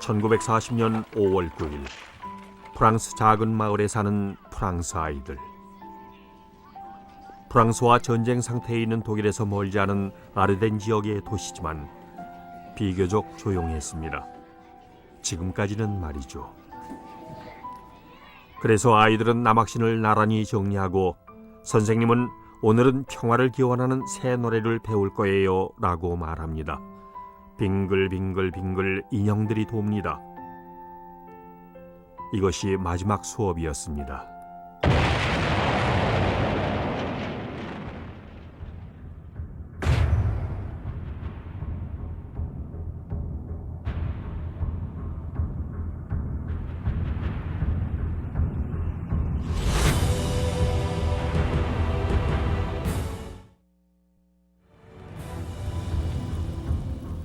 1940년 5월 9일 프랑스 작은 마을에 사는 프랑스 아이들. 프랑스와 전쟁 상태에 있는 독일에서 멀지 않은 아르덴 지역의 도시지만 비교적 조용했습니다. 지금까지는 말이죠. 그래서 아이들은 남학신을 나란히 정리하고 선생님은 오늘은 평화를 기원하는 새 노래를 배울 거예요 라고 말합니다. 빙글빙글빙글 인형들이 돕니다. 이것이 마지막 수업이었습니다.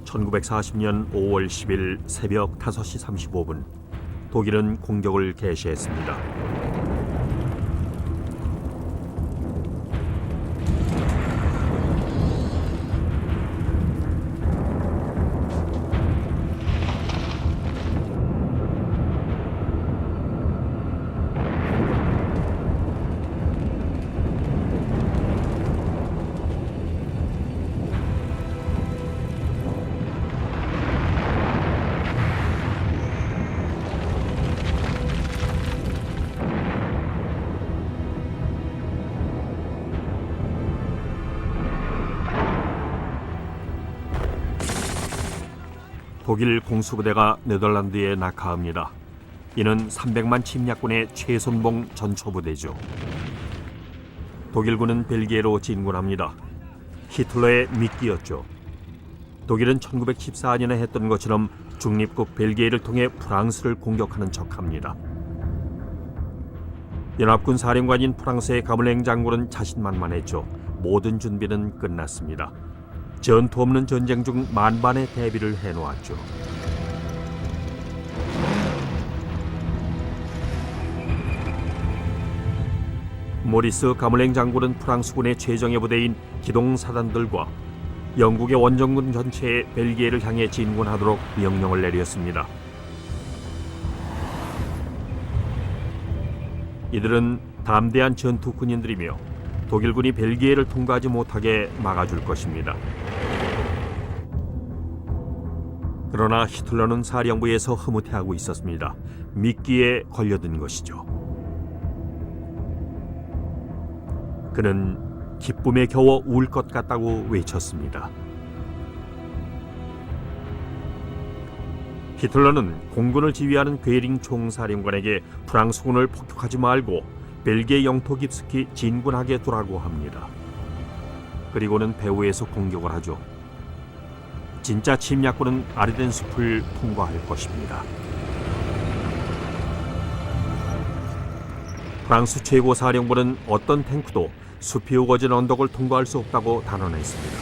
(1940년 5월 10일) 새벽 5시 35분 독일은 공격을 개시했습니다. 독일 공수부대가 네덜란드에 낙하합니다. 이는 300만 침략군의 최선봉 전초부대죠. 독일군은 벨기에로 진군합니다. 히틀러의 미끼였죠. 독일은 1914년에 했던 것처럼 중립국 벨기에를 통해 프랑스를 공격하는 척합니다. 연합군 사령관인 프랑스의 가물랭 장군은 자신만만했죠. 모든 준비는 끝났습니다. 전투 없는 전쟁 중 만반의 대비를 해놓았죠. 모리스 가물랭 장군은 프랑스군의 최정예 부대인 기동사단들과 영국의 원정군 전체에 벨기에를 향해 진군하도록 명령을 내렸습니다. 이들은 담대한 전투 군인들이며 독일군이 벨기에를 통과하지 못하게 막아줄 것입니다. 그러나 히틀러는 사령부에서 흐뭇해하고 있었습니다. 미끼에 걸려든 것이죠. 그는 기쁨에 겨워 울 것 같다고 외쳤습니다. 히틀러는 공군을 지휘하는 괴링 총사령관에게 프랑스군을 폭격하지 말고 벨기에 영토 깊숙이 진군하게 두라고 합니다. 그리고는 배후에서 공격을 하죠. 진짜 침략군은 아르덴 숲을 통과할 것입니다. 프랑스 최고 사령부는 어떤 탱크도 숲이 우거진 언덕을 통과할 수 없다고 단언했습니다.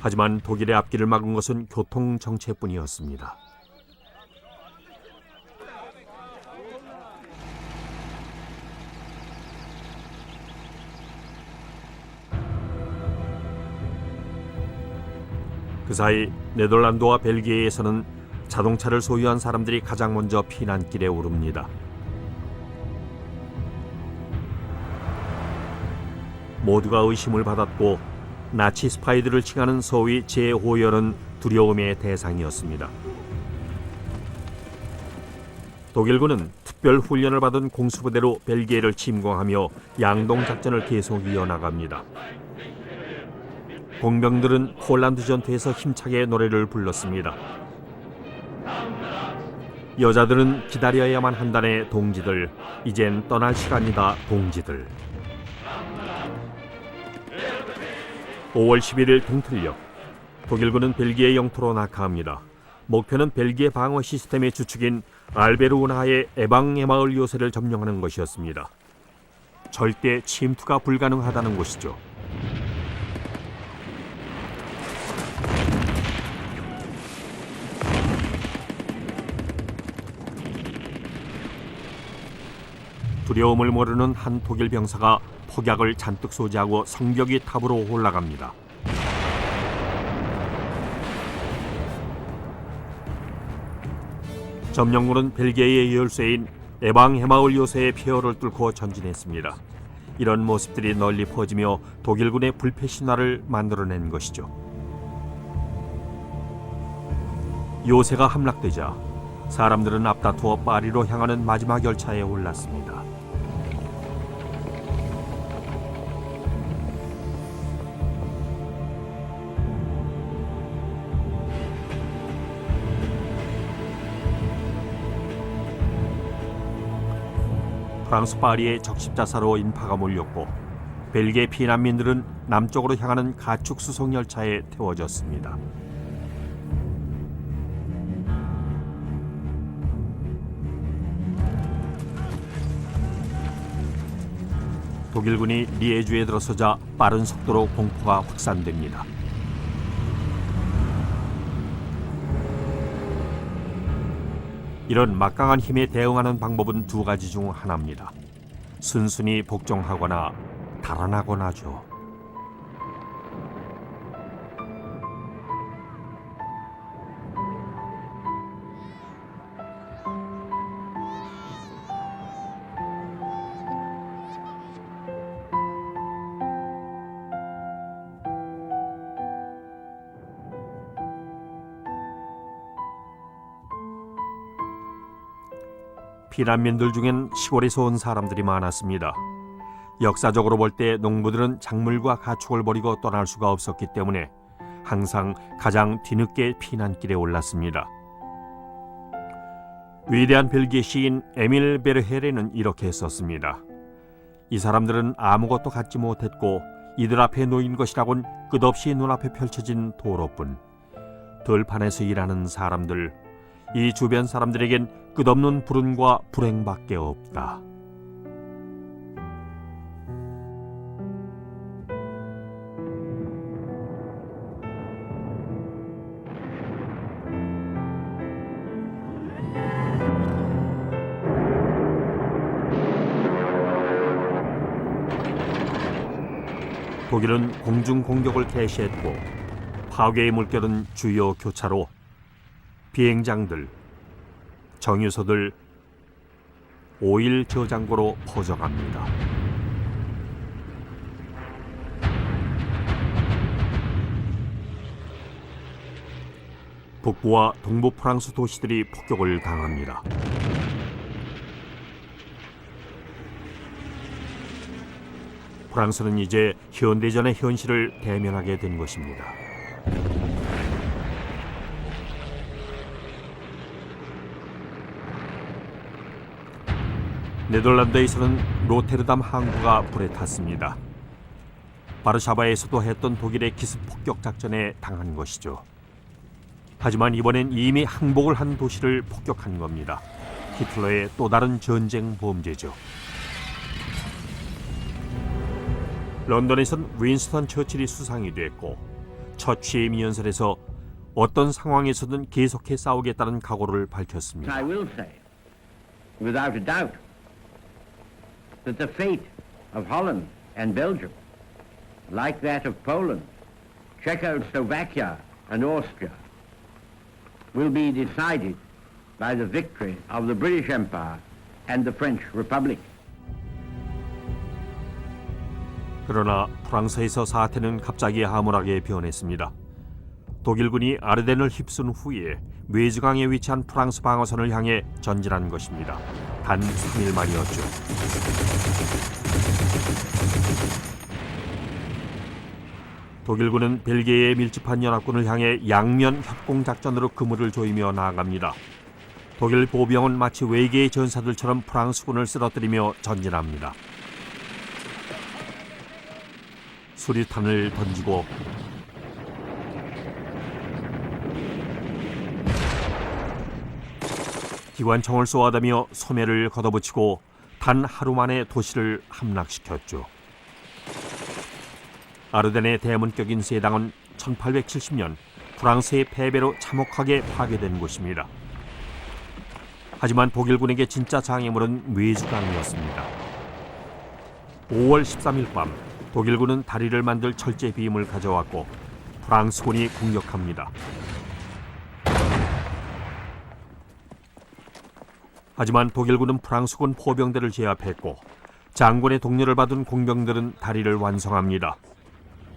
하지만 독일의 앞길을 막은 것은 교통 정체뿐이었습니다. 그 사이 네덜란드와 벨기에에서는 자동차를 소유한 사람들이 가장 먼저 피난길에 오릅니다. 모두가 의심을 받았고 나치 스파이들을 칭하는 소위 제5연은 두려움의 대상이었습니다. 독일군은 특별 훈련을 받은 공수부대로 벨기에를 침공하며 양동작전을 계속 이어나갑니다. 공병들은 폴란드 전투에서 힘차게 노래를 불렀습니다. 여자들은 기다려야만 한다네 동지들, 이젠 떠날 시간이다 동지들. 5월 11일 동틀녘 독일군은 벨기에 영토로 낙하합니다. 목표는 벨기에 방어 시스템의 주축인 알베르운하의 에방의 마을 요새를 점령하는 것이었습니다. 절대 침투가 불가능하다는 것이죠. 두려움을 모르는 한 독일 병사가 폭약을 잔뜩 소지하고 성벽이 탑으로 올라갑니다. 점령군은 벨기에의 열쇠인 에방 해마을 요새의 폐허를 뚫고 전진했습니다. 이런 모습들이 널리 퍼지며 독일군의 불패 신화를 만들어낸 것이죠. 요새가 함락되자 사람들은 앞다투어 파리로 향하는 마지막 열차에 올랐습니다. 프랑스 파리에 적십자사로 인파가 몰렸고 벨기에 피난민들은 남쪽으로 향하는 가축 수송 열차에 태워졌습니다. 독일군이 리에주에 들어서자 빠른 속도로 공포가 확산됩니다. 이런 막강한 힘에 대응하는 방법은 두 가지 중 하나입니다. 순순히 복종하거나 달아나거나죠. 피난민들 중엔 시골에서 온 사람들이 많았습니다. 역사적으로 볼 때 농부들은 작물과 가축을 버리고 떠날 수가 없었기 때문에 항상 가장 뒤늦게 피난길에 올랐습니다. 위대한 벨기에 시인 에밀 베르헤레는 이렇게 썼습니다. 이 사람들은 아무것도 갖지 못했고 이들 앞에 놓인 것이라곤 끝없이 눈앞에 펼쳐진 도로뿐. 들판에서 일하는 사람들, 이 주변 사람들에겐 끝없는 불운과 불행밖에 없다. 독일은 공중 공격을 개시했고 파괴의 물결은 주요 교차로 비행장들, 정유소들 5일 저장고로 퍼져갑니다. 북부와 동부 프랑스 도시들이 폭격을 당합니다. 프랑스는 이제 현대전의 현실을 대면하게 된 것입니다. 네덜란드에서는 로테르담 항구가 불에 탔습니다. 바르샤바에서도 했던 독일의 기습 폭격 작전에 당한 것이죠. 하지만 이번엔 이미 항복을 한 도시를 폭격한 겁니다. 히틀러의 또 다른 전쟁 범죄죠. 런던에선 윈스턴 처칠이 수상이 됐고 첫 취임 연설에서 어떤 상황에서든 계속해 싸우겠다는 각오를 밝혔습니다. I will say, without a doubt, that the fate of Holland and Belgium, like that of Poland, Czechoslovakia and Austria, will be decided by the victory of the British Empire and the French Republic. 그러나 프랑스에서 사태는 갑자기 암울하게 변했습니다. 독일군이 아르덴을 휩쓴 후에 뇌즈강에 위치한 프랑스 방어선을 향해 전진한 것입니다. 단 3일 만이었죠. 독일군은 벨기에에 밀집한 연합군을 향해 양면 협공작전으로 그물을 조이며 나아갑니다. 독일 보병은 마치 외계의 전사들처럼 프랑스군을 쓰러뜨리며 전진합니다. 수류탄을 던지고 기관총을 쏘아대며 소매를 걷어붙이고 단 하루 만에 도시를 함락시켰죠. 아르덴의 대문격인 세당은 1870년 프랑스의 패배로 참혹하게 파괴된 곳입니다. 하지만 독일군에게 진짜 장애물은 뇌즈강이었습니다. 5월 13일 밤 독일군은 다리를 만들 철제 비임을 가져왔고 프랑스군이 공격합니다. 하지만 독일군은 프랑스군 포병대를 제압했고 장군의 독려를 받은 공병들은 다리를 완성합니다.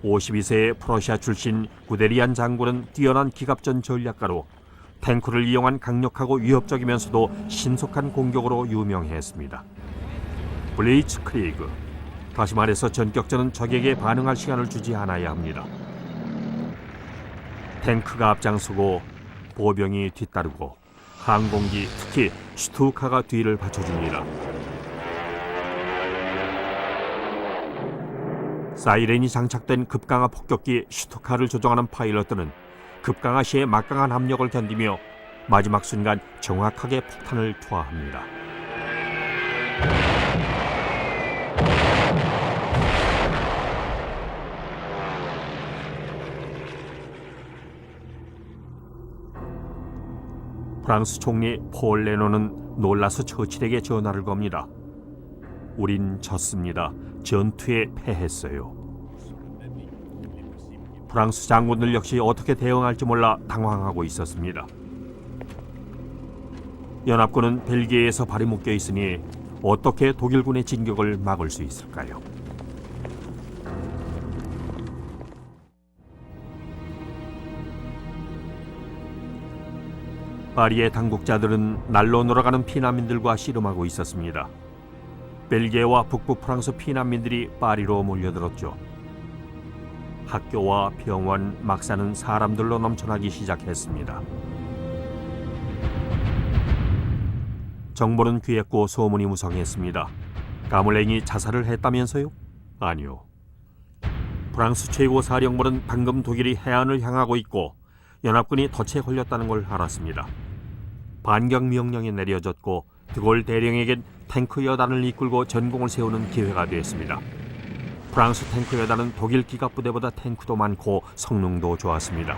52세의 프러시아 출신 구데리안 장군은 뛰어난 기갑전 전략가로 탱크를 이용한 강력하고 위협적이면서도 신속한 공격으로 유명했습니다. 블리츠크리그, 다시 말해서 전격전은 적에게 반응할 시간을 주지 않아야 합니다. 탱크가 앞장서고 보병이 뒤따르고 항공기, 특히 슈투카가 뒤를 받쳐줍니다. 사이렌이 장착된 급강하 폭격기 슈투카를 조종하는 파일럿들은 급강하 시의 막강한 압력을 견디며 마지막 순간 정확하게 폭탄을 투하합니다. 프랑스 총리 폴 레노는 놀라서 처칠에게 전화를 겁니다. 우린 졌습니다. 전투에 패했어요. 프랑스 장군들 역시 어떻게 대응할지 몰라 당황하고 있었습니다. 연합군은 벨기에에서 발이 묶여 있으니 어떻게 독일군의 진격을 막을 수 있을까요? 파리의 당국자들은 날로 놀아가는 피난민들과 씨름하고 있었습니다. 벨기에와 북부 프랑스 피난민들이 파리로 몰려들었죠. 학교와 병원, 막사는 사람들로 넘쳐나기 시작했습니다. 정보는 귀했고 소문이 무성했습니다. 가물랭이 자살을 했다면서요? 아니요. 프랑스 최고 사령부는 방금 독일이 해안을 향하고 있고 연합군이 덫에 걸렸다는 걸 알았습니다. 반격 명령이 내려졌고 드골 대령에겐 탱크 여단을 이끌고 전공을 세우는 기회가 되었습니다. 프랑스 탱크 여단은 독일 기갑 부대보다 탱크도 많고 성능도 좋았습니다.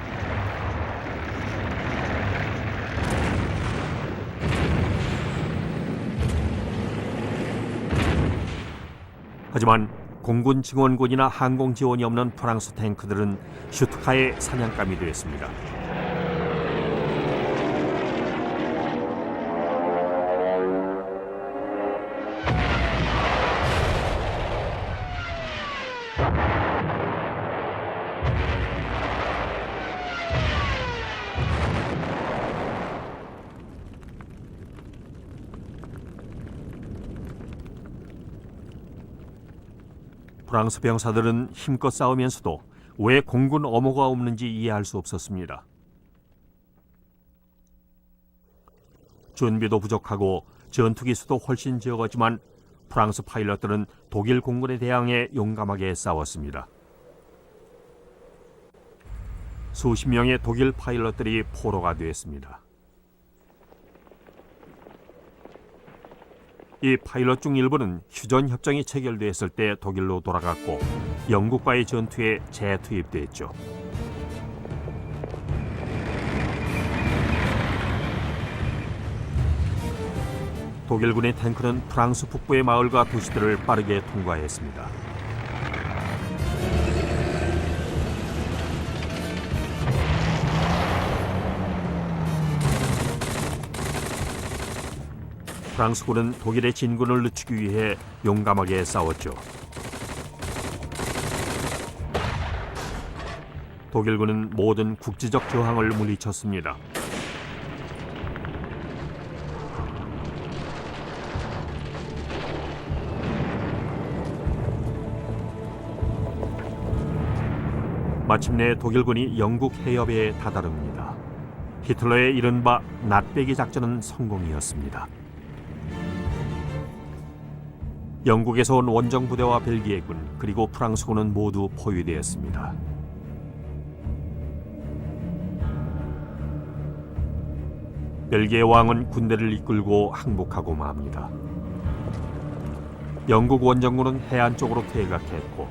하지만 공군 증원군이나 항공 지원이 없는 프랑스 탱크들은 슈투카의 사냥감이 되었습니다. 프랑스 병사들은 힘껏 싸우면서도 왜 공군 엄호가 없는지 이해할 수 없었습니다. 준비도 부족하고 전투기수도 훨씬 적었지만 프랑스 파일럿들은 독일 공군에 대항해 용감하게 싸웠습니다. 수십 명의 독일 파일럿들이 포로가 되었습니다. 이 파일럿 중 일부는 휴전 협정이 체결됐을 때 독일로 돌아갔고 영국과의 전투에 재투입됐죠. 독일군의 탱크는 프랑스 북부의 마을과 도시들을 빠르게 통과했습니다. 프랑스군은 독일의 진군을 늦추기 위해 용감하게 싸웠죠. 독일군은 모든 국지적 저항을 물리쳤습니다. 마침내 독일군이 영국 해협에 다다릅니다. 히틀러의 이른바 낫배기 작전은 성공이었습니다. 영국에서 온 원정 부대와 벨기에군 그리고 프랑스군은 모두 포위되었습니다. 벨기에 왕은 군대를 이끌고 항복하고 맙니다. 영국 원정군은 해안 쪽으로 퇴각했고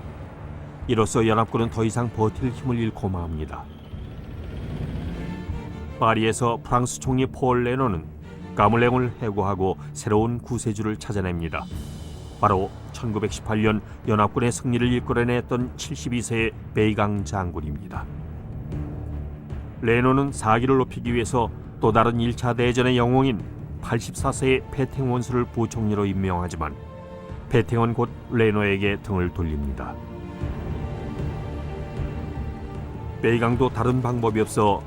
이로써 연합군은 더 이상 버틸 힘을 잃고 맙니다. 파리에서 프랑스 총리 폴 레노는 가물랭을 해고하고 새로운 구세주를 찾아냅니다. 바로 1918년 연합군의 승리를 이끌어냈던 72세의 베이강 장군입니다. 레노는 사기를 높이기 위해서 또 다른 1차 대전의 영웅인 84세의 페탱원수를 부총리로 임명하지만 페탱은 곧 레노에게 등을 돌립니다. 베이강도 다른 방법이 없어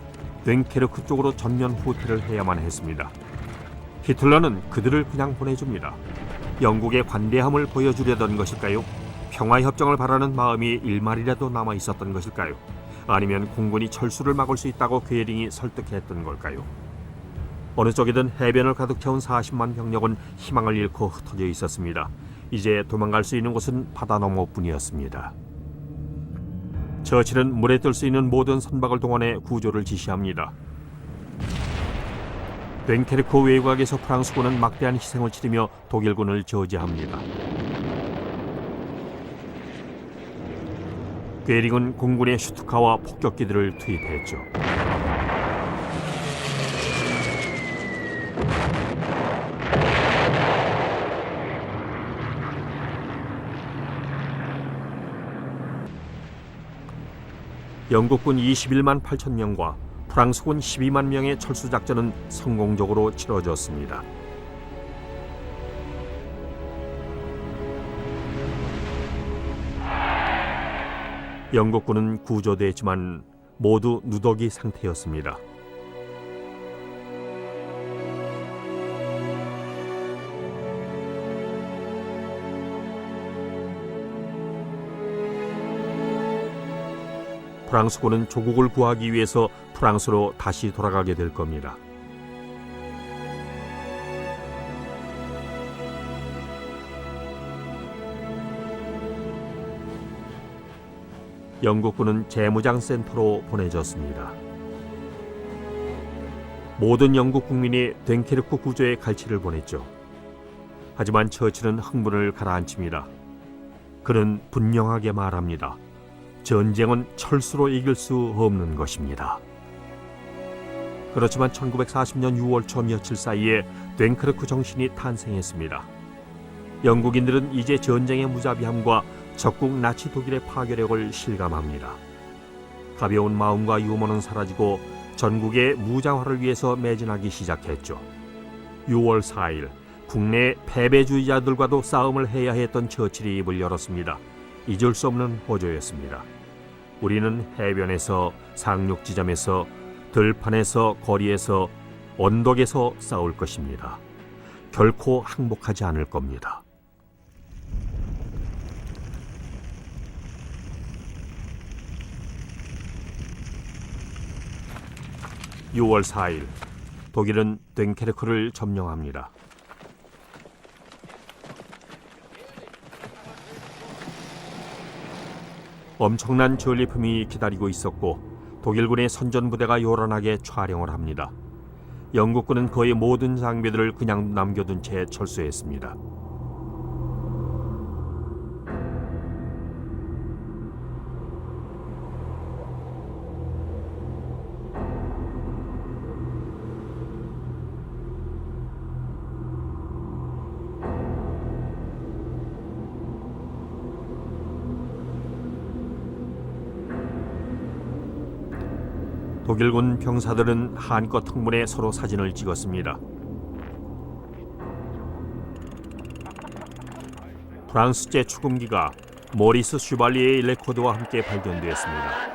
됴케르크 쪽으로 전면 후퇴를 해야만 했습니다. 히틀러는 그들을 그냥 보내줍니다. 영국의 관대함을 보여주려던 것일까요? 평화협정을 바라는 마음이 일말이라도 남아 있었던 것일까요? 아니면 공군이 철수를 막을 수 있다고 괴링이 설득했던 걸까요? 어느 쪽이든 해변을 가득 채운 40만 병력은 희망을 잃고 흩어져 있었습니다. 이제 도망갈 수 있는 곳은 바다 너머뿐이었습니다. 처칠은 물에 뜰 수 있는 모든 선박을 동원해 구조를 지시합니다. 됴케르크 외곽에서 프랑스군은 막대한 희생을 치르며 독일군을 저지합니다. 괴링은 공군의 슈투카와 폭격기들을 투입했죠. 영국군 21만 8천 명과 프랑스군 12만 명의 철수작전은 성공적으로 치러졌습니다. 영국군은 구조됐지만 모두 누더기 상태였습니다. 프랑스군은 조국을 구하기 위해서 프랑스로 다시 돌아가게 될 겁니다. 영국군은 재무장센터로 보내졌습니다. 모든 영국 국민이 됴케르크 구조에 갈치를 보냈죠. 하지만 처칠은 흥분을 가라앉힙니다. 그는 분명하게 말합니다. 전쟁은 철수로 이길 수 없는 것입니다. 그렇지만 1940년 6월 초 며칠 사이에 됴케르크 정신이 탄생했습니다. 영국인들은 이제 전쟁의 무자비함과 적국 나치 독일의 파괴력을 실감합니다. 가벼운 마음과 유머는 사라지고 전국의 무장화를 위해서 매진하기 시작했죠. 6월 4일 국내 패배주의자들과도 싸움을 해야 했던 처칠이 입을 열었습니다. 잊을 수 없는 호조였습니다. 우리는 해변에서, 상륙지점에서, 들판에서, 거리에서, 언덕에서 싸울 것입니다. 결코 항복하지 않을 겁니다. (6월 4일) 독일은 됴케르크를 점령합니다. 엄청난 전리품이 기다리고 있었고 독일군의 선전부대가 요란하게 촬영을 합니다. 영국군은 거의 모든 장비들을 그냥 남겨둔 채 철수했습니다. 독일군 병사들은 한껏 흥분해 서로 사진을 찍었습니다. 프랑스제 추금기가 모리스 슈발리에의 레코드와 함께 발견되었습니다.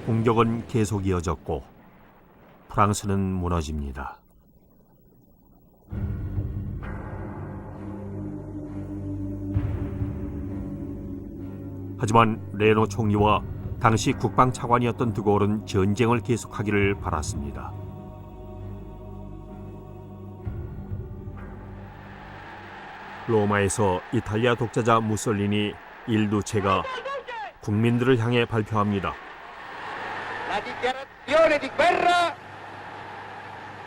공격은 계속 이어졌고 프랑스는 무너집니다. 하지만 레노 총리와 당시 국방차관이었던 드골은 전쟁을 계속하기를 바랐습니다. 로마에서 이탈리아 독재자 무솔리니 일두체가 국민들을 향해 발표합니다. La dichiarazione di guerra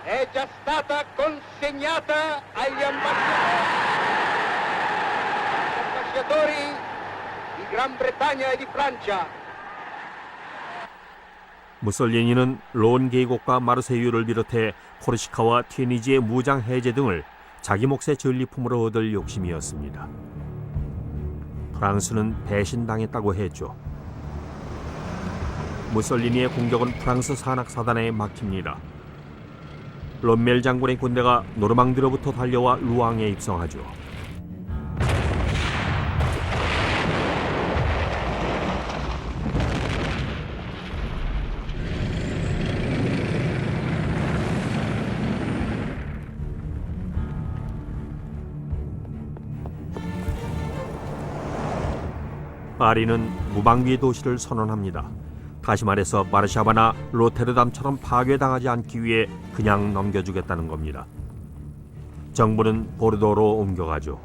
è già stata consegnata agli ambasciatori di Gran Bretagna e di Francia. 무솔리니는 론 계곡과 마르세유를 비롯해 코르시카와 튀니지의 무장 해제 등을 자기 몫의 전리품으로 얻을 욕심이었습니다. 프랑스는 배신당했다고 했죠. 무솔리니의 공격은 프랑스 산악사단에 막힙니다. 롬멜 장군의 군대가 노르망디로부터 달려와 루앙에 입성하죠. 파리는 무방비 도시를 선언합니다. 다시 말해서 바르샤바나 로테르담처럼 파괴당하지 않기 위해 그냥 넘겨주겠다는 겁니다. 정부는 보르도로 옮겨가죠.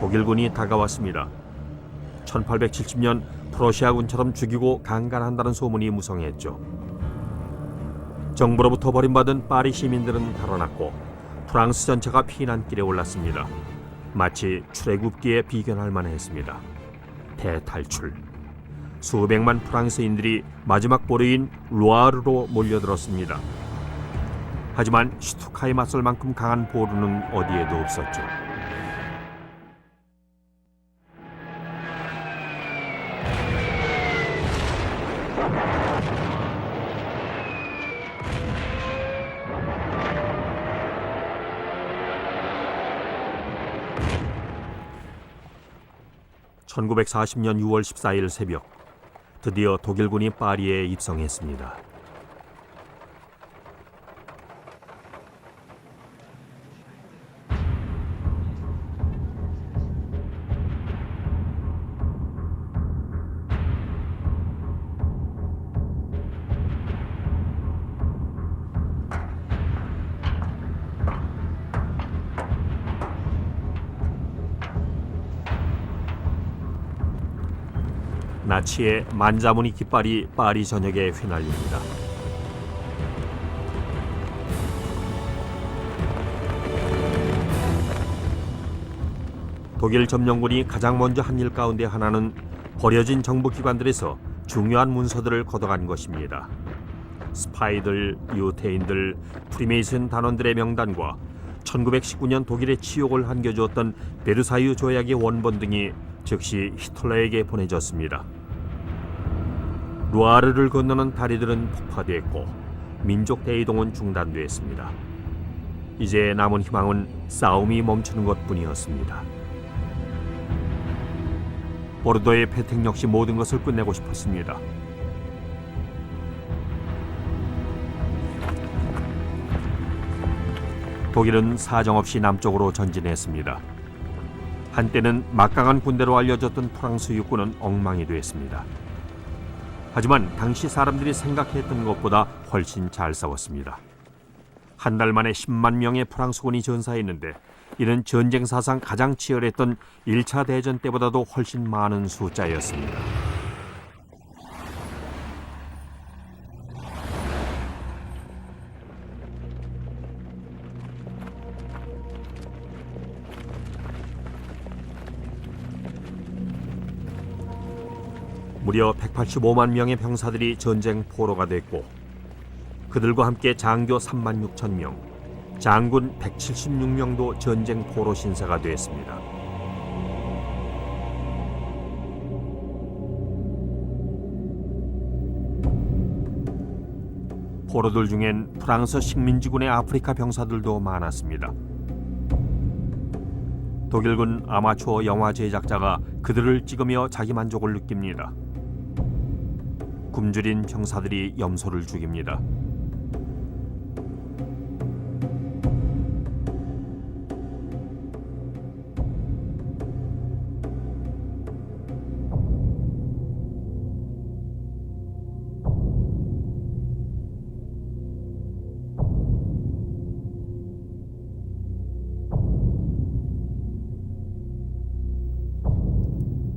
독일군이 다가왔습니다. 1870년 프러시아군처럼 죽이고 강간한다는 소문이 무성했죠. 정부로부터 버림받은 파리 시민들은 달아났고 프랑스 전체가 피난길에 올랐습니다. 마치 출애굽기에 비견할 만했습니다. 대탈출. 수백만 프랑스인들이 마지막 보루인 루아르로 몰려들었습니다. 하지만 슈투카에 맞설 만큼 강한 보루는 어디에도 없었죠. (1940년 6월 14일) 새벽 드디어 독일군이 파리에 입성했습니다. 나치의 만자무늬 깃발이 파리 전역에 휘날립니다. 독일 점령군이 가장 먼저 한 일 가운데 하나는 버려진 정부기관들에서 중요한 문서들을 걷어간 것입니다. 스파이들, 유태인들, 프리메이슨 단원들의 명단과 1919년 독일의 치욕을 한겨주었던 베르사유 조약의 원본 등이 즉시 히틀러에게 보내졌습니다. 루아르를 건너는 다리들은 폭파됐고 민족 대이동은 중단됐습니다. 이제 남은 희망은 싸움이 멈추는 것뿐이었습니다. 보르도의 패택 역시 모든 것을 끝내고 싶었습니다. 독일은 사정없이 남쪽으로 전진했습니다. 한때는 막강한 군대로 알려졌던 프랑스 육군은 엉망이 됐습니다. 하지만 당시 사람들이 생각했던 것보다 훨씬 잘 싸웠습니다. 한 달 만에 10만 명의 프랑스군이 전사했는데 이는 전쟁 사상 가장 치열했던 1차 대전 때보다도 훨씬 많은 숫자였습니다. 무려 185만 명의 병사들이 전쟁 포로가 됐고 그들과 함께 장교 3만 6천 명, 장군 176명도 전쟁 포로 신세가 됐습니다. 포로들 중엔 프랑스 식민지군의 아프리카 병사들도 많았습니다. 독일군 아마추어 영화 제작자가 그들을 찍으며 자기 만족을 느낍니다. 굶주린 병사들이 염소를 죽입니다.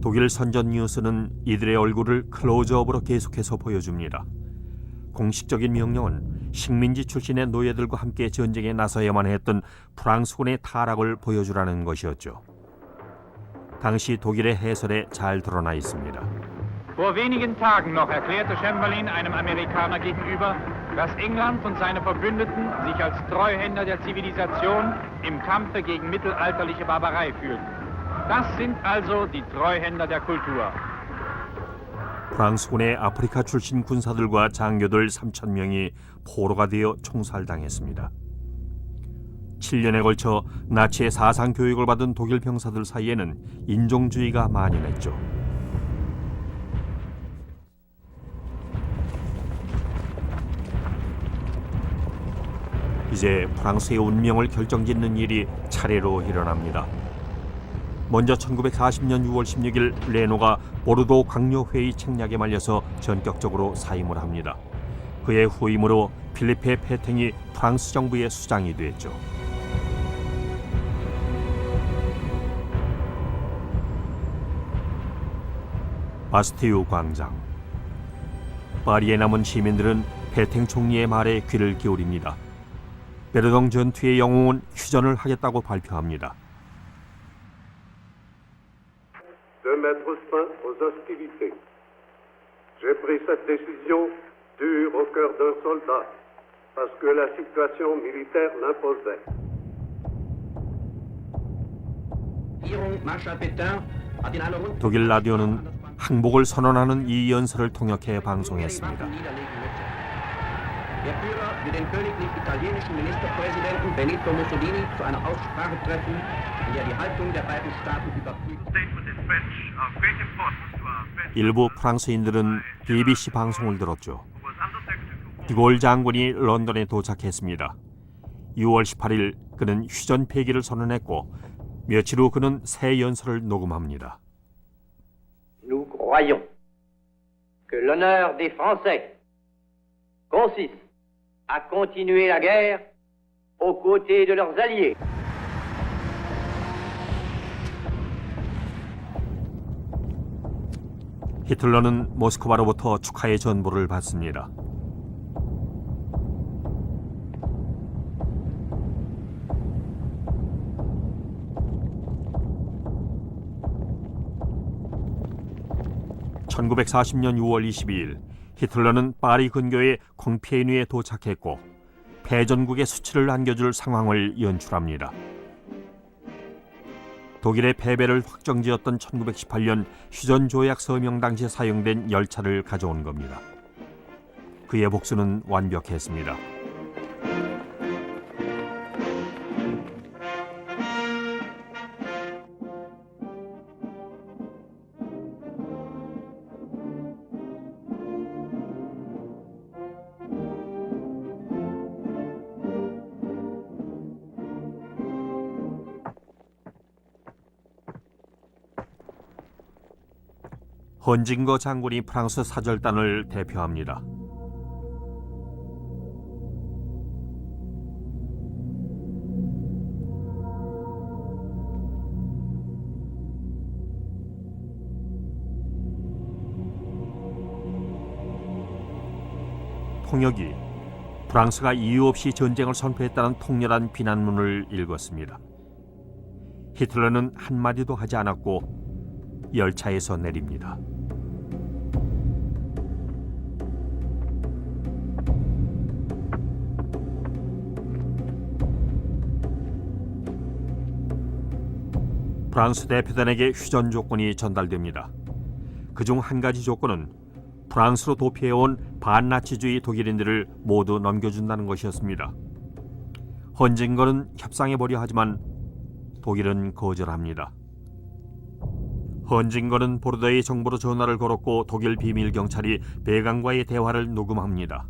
독일 선전 뉴스는 이들의 얼굴을 클로즈업으로 계속해서 보여줍니다. 공식적인 명령은 식민지 출신의 노예들과 함께 전쟁에 나서야만 했던 프랑스군의 타락을 보여주라는 것이었죠. 당시 독일의 해설에 잘 드러나 있습니다. Vor wenigen Tagen noch erklärte Chamberlain einem Amerikaner gegenüber, dass England und seine Verbündeten sich als Treuhänder der Zivilisation im Kampfe gegen mittelalterliche Barbarei fühlten. Das sind also die Treuhänder der Kultur. 프랑스군의 아프리카 출신 군사들과 장교들 3,000명이 포로가 되어 총살당했습니다. 7년에 걸쳐 나치의 사상 교육을 받은 독일 병사들 사이에는 인종주의가 만연했죠. 이제 프랑스의 운명을 결정짓는 일이 차례로 일어납니다. 먼저 1940년 6월 16일 레노가 보르도 강요회의 책략에 말려서 전격적으로 사임을 합니다. 그의 후임으로 필리페 페탱이 프랑스 정부의 수장이 됐죠. 바스티유 광장. 파리에 남은 시민들은 페탱 총리의 말에 귀를 기울입니다. 베르동 전투의 영웅은 휴전을 하겠다고 발표합니다. De mettre fin aux hostilités. J'ai pris cette décision dure au cœur d'un soldat parce que la situation militaire l'imposait. 독일 라디오는 항복을 선언하는 이 연설을 통역해 방송했습니다. Der Führer will den königlich italienischen Ministerpräsidenten Benito Mussolini zu einer Aussprache treffen, in der die Haltung der beiden Staaten überprüft. 일부 프랑스인들은 BBC 방송을 들었죠. 디골 장군이 런던에 도착했습니다. 6월 18일 그는 휴전 폐기를 선언했고 며칠 후 그는 새 연설을 녹음합니다. Nous croyons que l'honneur des Français consiste à continuer la guerre aux côtés de leurs alliés. 히틀러는 모스크바로부터 축하의 전보를 받습니다. (1940년 6월 22일) 히틀러는 파리 근교의 콩피에뉴에 도착했고 패전국의 수치를 안겨줄 상황을 연출합니다. 독일의 패배를 확정지었던 1918년 휴전 조약 서명 당시 사용된 열차를 가져온 겁니다. 그의 복수는 완벽했습니다. 헌징거 장군이 프랑스 사절단을 대표합니다. 통역이 프랑스가 이유 없이 전쟁을 선포했다는 통렬한 비난문을 읽었습니다. 히틀러는 한마디도 하지 않았고 열차에서 내립니다. 프랑스 대표단에게 휴전 조건이 전달됩니다. 그중 한 가지 조건은 프랑스로 도피해온 반나치주의 독일인들을 모두 넘겨준다는 것이었습니다. 헌징거는 협상해보려 하지만 독일은 거절합니다. 헌징거는 보르도의 정보로 전화를 걸었고 독일 비밀 경찰이 배강과의 대화를 녹음합니다.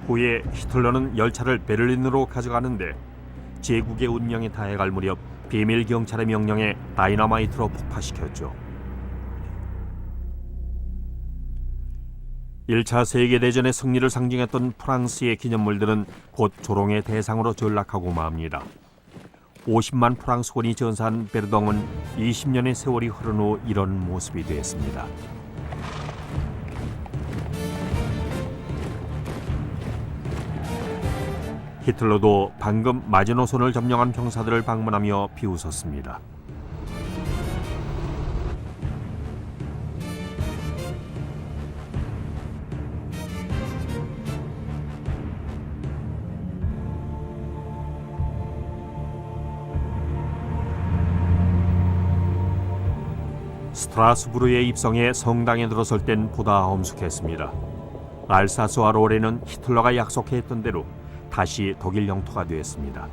후에 히틀러는 열차를 베를린으로 가져가는데 제국의 운명에 다해갈 무렵 비밀 경찰의 명령에 다이너마이트로 폭파시켰죠. 1차 세계대전의 승리를 상징했던 프랑스의 기념물들은 곧 조롱의 대상으로 전락하고 맙니다. 50만 프랑스군이 전사한 베르덩은 20년의 세월이 흐른 후 이런 모습이 되었습니다. 히틀러도 방금 마지노선을 점령한 병사들을 방문하며 비웃었습니다. 스트라스부르에 입성해 성당에 들어설 땐 보다 엄숙했습니다. 알사스와 로렌은 히틀러가 약속했던 대로 다시 독일 영토가 되었습니다.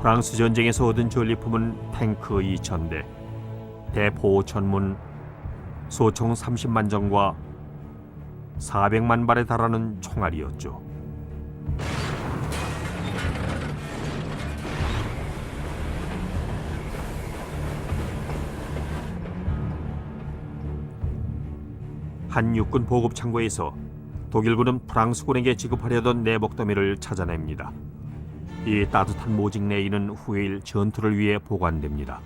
프랑스 전쟁에서 얻은 전리품은 탱크 2,000대, 대포 5,000문, 소총 30만 정과 400만 발에 달하는 총알이었죠. 한 육군 보급 창고에서 독일군은 프랑스군에게 지급하려던 내복더미를 찾아냅니다. 이 따뜻한 모직 내일은 후일 전투를 위해 보관됩니다.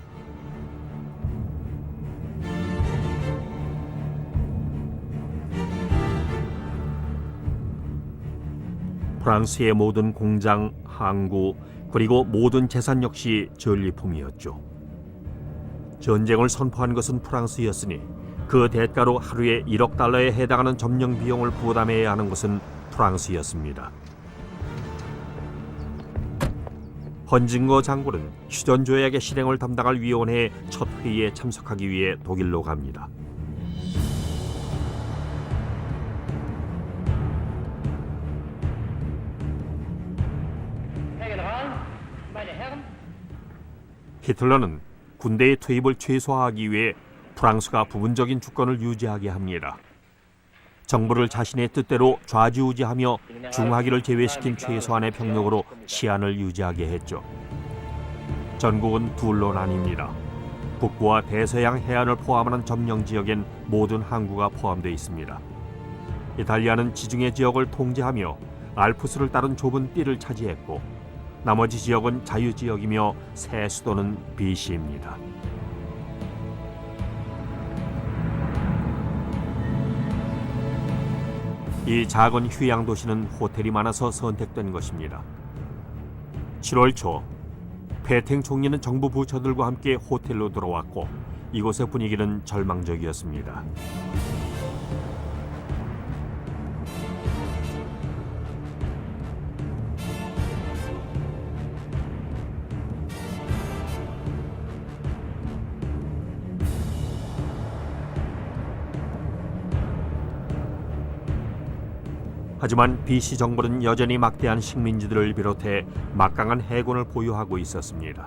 프랑스의 모든 공장, 항구, 그리고 모든 재산 역시 전리품이었죠. 전쟁을 선포한 것은 프랑스였으니 그 대가로 하루에 1억 달러에 해당하는 점령 비용을 부담해야 하는 것은 프랑스였습니다. 헌징거 장군은 휴전 조약의 실행을 담당할 위원회의 첫 회의에 참석하기 위해 독일로 갑니다. 히틀러는 군대의 투입을 최소화하기 위해 프랑스가 부분적인 주권을 유지하게 합니다. 정부를 자신의 뜻대로 좌지우지하며 중하기를 제외시킨 최소한의 병력으로 치안을 유지하게 했죠. 전국은 둘로 나뉩니다. 북부와 대서양 해안을 포함하는 점령 지역엔 모든 항구가 포함되어 있습니다. 이탈리아는 지중해 지역을 통제하며 알프스를 따른 좁은 띠를 차지했고 나머지 지역은 자유지역이며 새 수도는 비시입니다. 이 작은 휴양 도시는 호텔이 많아서 선택된 것입니다. 7월 초 페탱 총리는 정부 부처들과 함께 호텔로 들어왔고 이곳의 분위기는 절망적이었습니다. 하지만 BC 정부는 여전히 막대한 식민지들을 비롯해 막강한 해군을 보유하고 있었습니다.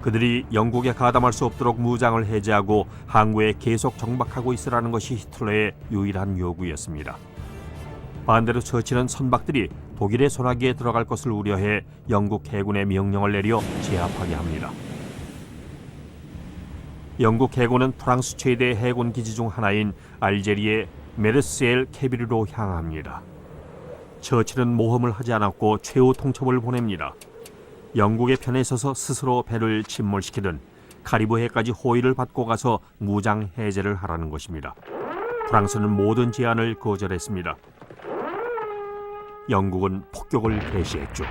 그들이 영국에 가담할 수 없도록 무장을 해제하고 항구에 계속 정박하고 있으라는 것이 히틀러의 유일한 요구였습니다. 반대로 처치는 선박들이 독일의 소나기에 들어갈 것을 우려해 영국 해군에 명령을 내려 제압하게 합니다. 영국 해군은 프랑스 최대 해군 기지 중 하나인 알제리의 메르스엘 케비르로 향합니다. 처칠은 모험을 하지 않았고 최후 통첩을 보냅니다. 영국의 편에 서서 스스로 배를 침몰시키든 카리브해까지 호위를 받고 가서 무장 해제를 하라는 것입니다. 프랑스는 모든 제안을 거절했습니다. 영국은 폭격을 개시했죠.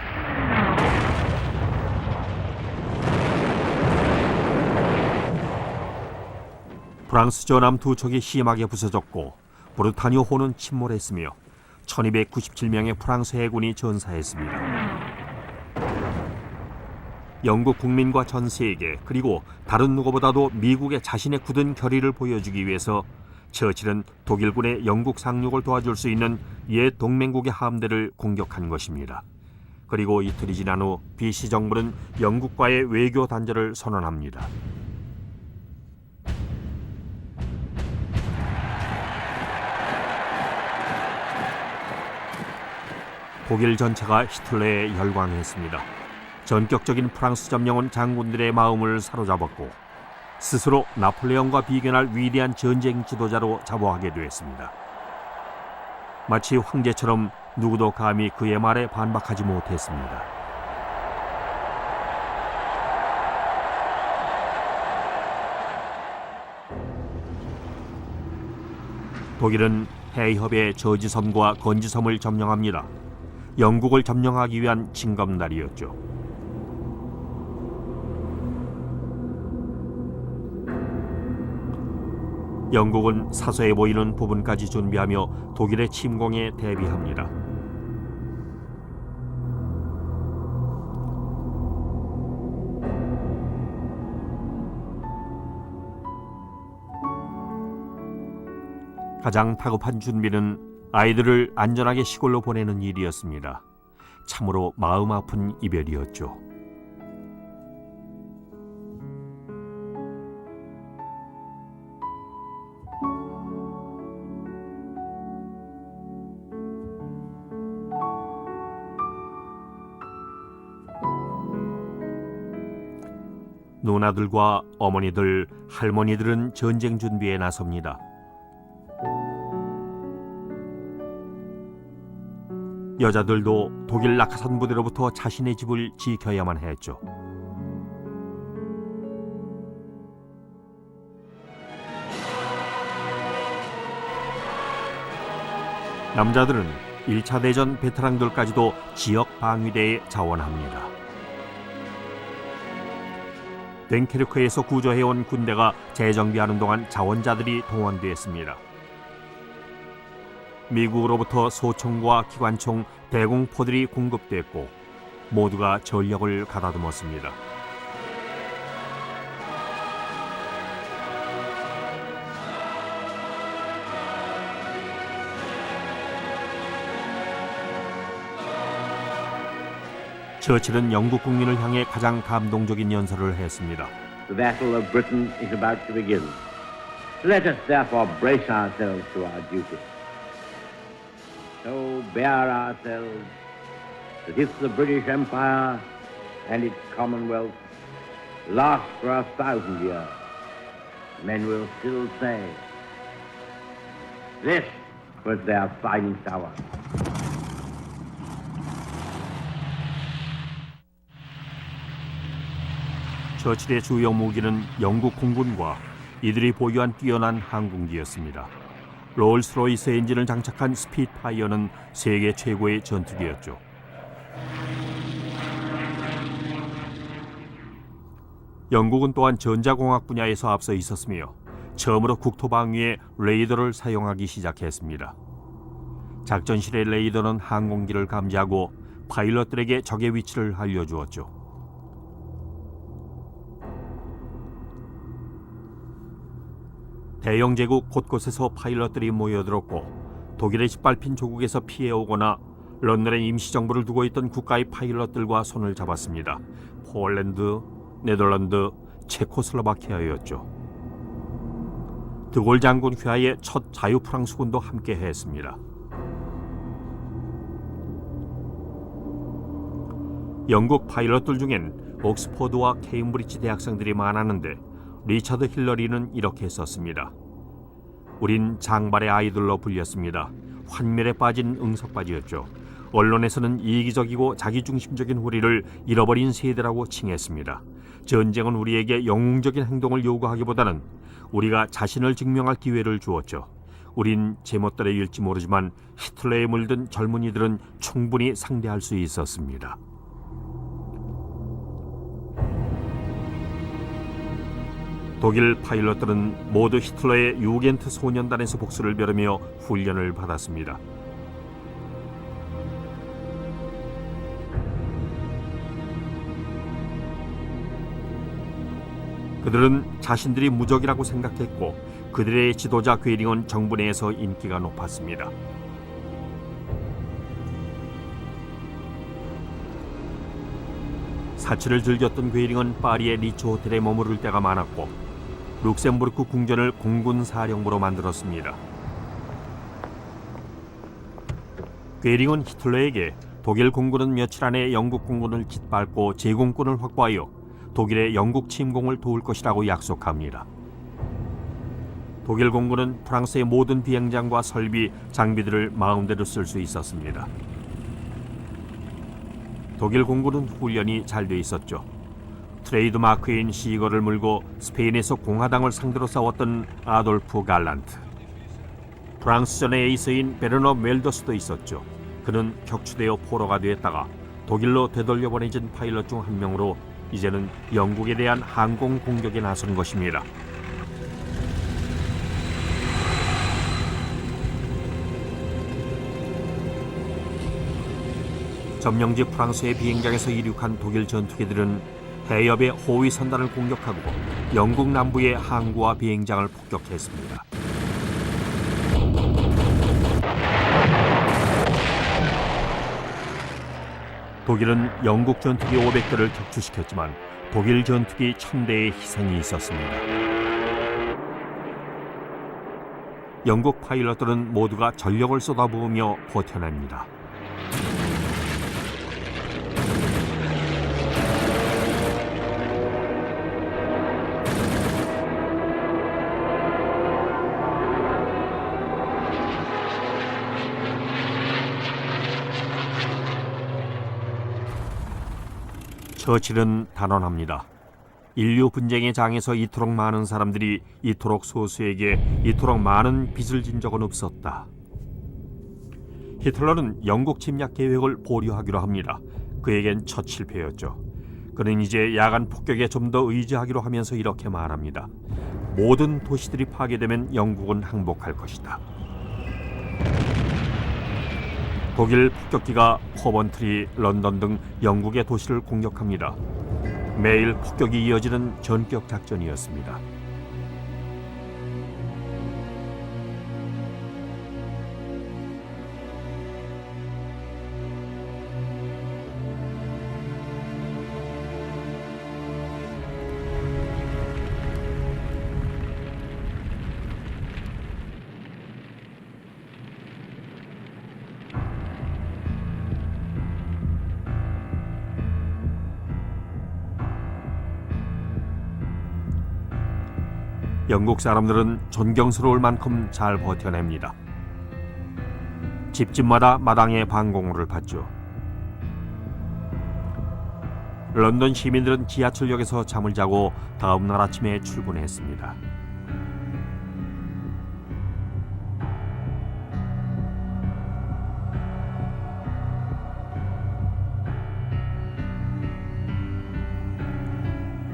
프랑스 전함 두 척이 심하게 부서졌고 브르타뉴호는 침몰했으며 1297명의 프랑스 해군이 전사했습니다. 영국 국민과 전 세계 그리고 다른 누구보다도 미국의 자신의 굳은 결의를 보여주기 위해서 처칠은 독일군의 영국 상륙을 도와줄 수 있는 옛 동맹국의 함대를 공격한 것입니다. 그리고 이틀이 지난 후 BC 정부는 영국과의 외교 단절을 선언합니다. 독일 전체가 히틀러에 열광했습니다. 전격적인 프랑스 점령은 장군들의 마음을 사로잡았고 스스로 나폴레옹과 비견할 위대한 전쟁 지도자로 자부하게 되었습니다. 마치 황제처럼 누구도 감히 그의 말에 반박하지 못했습니다. 독일은 해협의 저지섬과 건지섬을 점령합니다. 영국을 점령하기 위한 징검다리였죠. 영국은 사소해 보이는 부분까지 준비하며 독일의 침공에 대비합니다. 가장 다급한 준비는 아이들을 안전하게 시골로 보내는 일이었습니다. 참으로 마음 아픈 이별이었죠. 누나들과 어머니들, 할머니들은 전쟁 준비에 나섭니다. 여자들도 독일 낙하산 부대로부터 자신의 집을 지켜야만 했죠. 남자들은 1차 대전 베테랑들까지도 지역 방위대에 자원합니다. 됭케르크에서 구조해온 군대가 재정비하는 동안 자원자들이 동원됐습니다. 미국으로부터 소총과 기관총, 대공포들이 공급됐고 모두가 전력을 가다듬었습니다. 처칠은 영국 국민을 향해 가장 감동적인 연설을 했습니다. The battle of Britain is about to begin. Let us therefore brace ourselves to our duty. So bear ourselves that if the British Empire and its Commonwealth last for 1,000 years, men will still say, this was their finest hour. 처칠의 주요 무기는 영국 공군과 이들이 보유한 뛰어난 항공기였습니다. 롤스로이스 엔진을 장착한 스핏파이어는 세계 최고의 전투기였죠. 영국은 또한 전자공학 분야에서 앞서 있었으며 처음으로 국토방위에 레이더를 사용하기 시작했습니다. 작전실의 레이더는 항공기를 감지하고 파일럿들에게 적의 위치를 알려주었죠. 대영 제국 곳곳에서 파일럿들이 모여들었고 독일의 짓밟힌 조국에서 피해오거나 런던에 임시정부를 두고 있던 국가의 파일럿들과 손을 잡았습니다. 폴란드, 네덜란드, 체코슬로바키아였죠. 드골 장군 휘하의 첫 자유 프랑스군도 함께 했습니다. 영국 파일럿들 중엔 옥스퍼드와 케임브리지 대학생들이 많았는데 리처드 힐러리는 이렇게 썼습니다. 우린 장발의 아이들로 불렸습니다. 환멸에 빠진 응석바지였죠. 언론에서는 이기적이고 자기중심적인 우리를 잃어버린 세대라고 칭했습니다. 전쟁은 우리에게 영웅적인 행동을 요구하기보다는 우리가 자신을 증명할 기회를 주었죠. 우린 제멋대로 일지 모르지만 히틀러에 물든 젊은이들은 충분히 상대할 수 있었습니다. 독일 파일럿들은 모두 히틀러의 유겐트 소년단에서 복수를 벼르며 훈련을 받았습니다. 그들은 자신들이 무적이라고 생각했고 그들의 지도자 괴링은 정부 내에서 인기가 높았습니다. 사치를 즐겼던 괴링은 파리의 리츠 호텔에 머무를 때가 많았고 룩셈부르크 궁전을 공군 사령부로 만들었습니다. 괴링은 히틀러에게 독일 공군은 며칠 안에 영국 공군을 짓밟고 제공권을 확보하여 독일의 영국 침공을 도울 것이라고 약속합니다. 독일 공군은 프랑스의 모든 비행장과 설비, 장비들을 마음대로 쓸 수 있었습니다. 독일 공군은 훈련이 잘 돼 있었죠. 트레이드 마크인 시거를 물고 스페인에서 공화당을 상대로 싸웠던 아돌프 갈란트. 프랑스전의 에이스인 베르너 멜더스도 있었죠. 그는 격추되어 포로가 되었다가 독일로 되돌려 보내진 파일럿 중 한 명으로 이제는 영국에 대한 항공 공격에 나선 것입니다. 점령지 프랑스의 비행장에서 이륙한 독일 전투기들은 해협의 호위 선단을 공격하고 영국 남부의 항구와 비행장을 폭격했습니다. 독일은 영국 전투기 500대를 격추시켰지만 독일 전투기 1000대의 희생이 있었습니다. 영국 파일럿들은 모두가 전력을 쏟아부으며 버텨냅니다. 처칠은 단언합니다. 인류 분쟁의 장에서 이토록 많은 사람들이 이토록 소수에게 이토록 많은 빚을 진 적은 없었다. 히틀러는 영국 침략 계획을 보류하기로 합니다. 그에겐 첫 실패였죠. 그는 이제 야간 폭격에 좀 더 의지하기로 하면서 이렇게 말합니다. 모든 도시들이 파괴되면 영국은 항복할 것이다. 독일 폭격기가 커번트리, 런던 등 영국의 도시를 공격합니다. 매일 폭격이 이어지는 전격 작전이었습니다. 영국 사람들은 존경스러울 만큼 잘 버텨냅니다. 집집마다 마당에 방공호를 받죠. 런던 시민들은 지하철역에서 잠을 자고 다음 날 아침에 출근했습니다.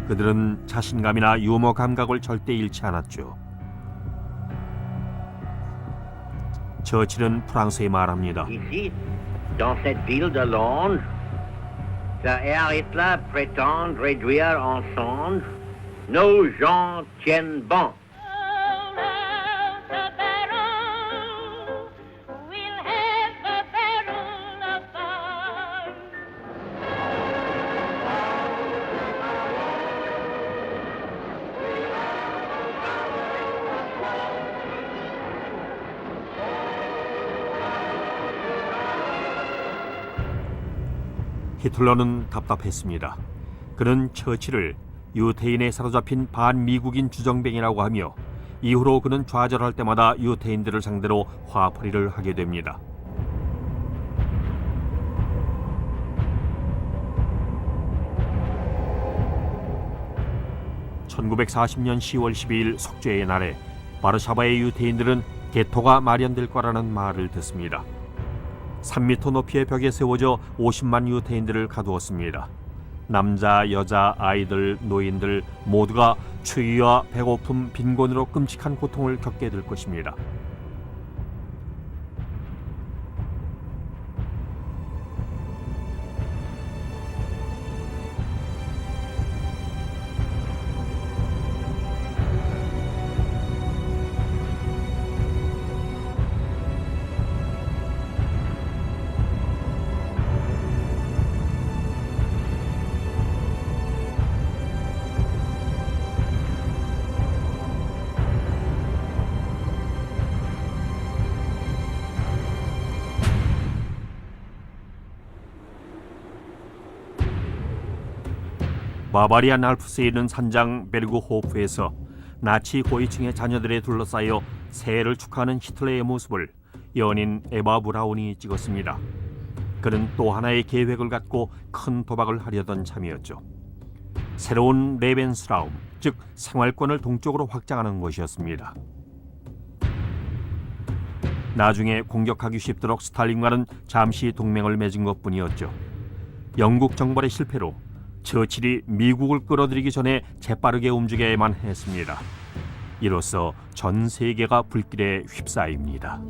그들은 자신감이나 유머 감각을 절대 잃지 않았죠. 처칠은 프랑스에 말합니다. Ici, dans cette ville de Londres, ce Hitler prétend réduire en cendres. Nos gens tiennent bon. 히틀러는 답답했습니다. 그는 처칠을 유태인에 사로잡힌 반미국인 주정뱅이라고 하며 이후로 그는 좌절할 때마다 유태인들을 상대로 화풀이를 하게 됩니다. (1940년 10월 12일) 속죄의 날에 바르샤바의 유태인들은 게토가 마련될 거라는 말을 듣습니다. 3m 높이의 벽에 세워져 50만 유태인들을 가두었습니다. 남자, 여자, 아이들, 노인들 모두가 추위와 배고픔, 빈곤으로 끔찍한 고통을 겪게 될 것입니다. 바바리안 알프스에 있는 산장 베르그호프에서 나치 고위층의 자녀들에 둘러싸여 새해를 축하하는 히틀러의 모습을 연인 에바 브라운이 찍었습니다. 그는 또 하나의 계획을 갖고 큰 도박을 하려던 참이었죠. 새로운 레벤스라움, 즉 생활권을 동쪽으로 확장하는 것이었습니다. 나중에 공격하기 쉽도록 스탈린과는 잠시 동맹을 맺은 것뿐이었죠. 영국 정벌의 실패로 처칠이 미국을 끌어들이기 전에 재빠르게 움직여야만 했습니다. 이로써 전 세계가 불길에 휩싸입니다.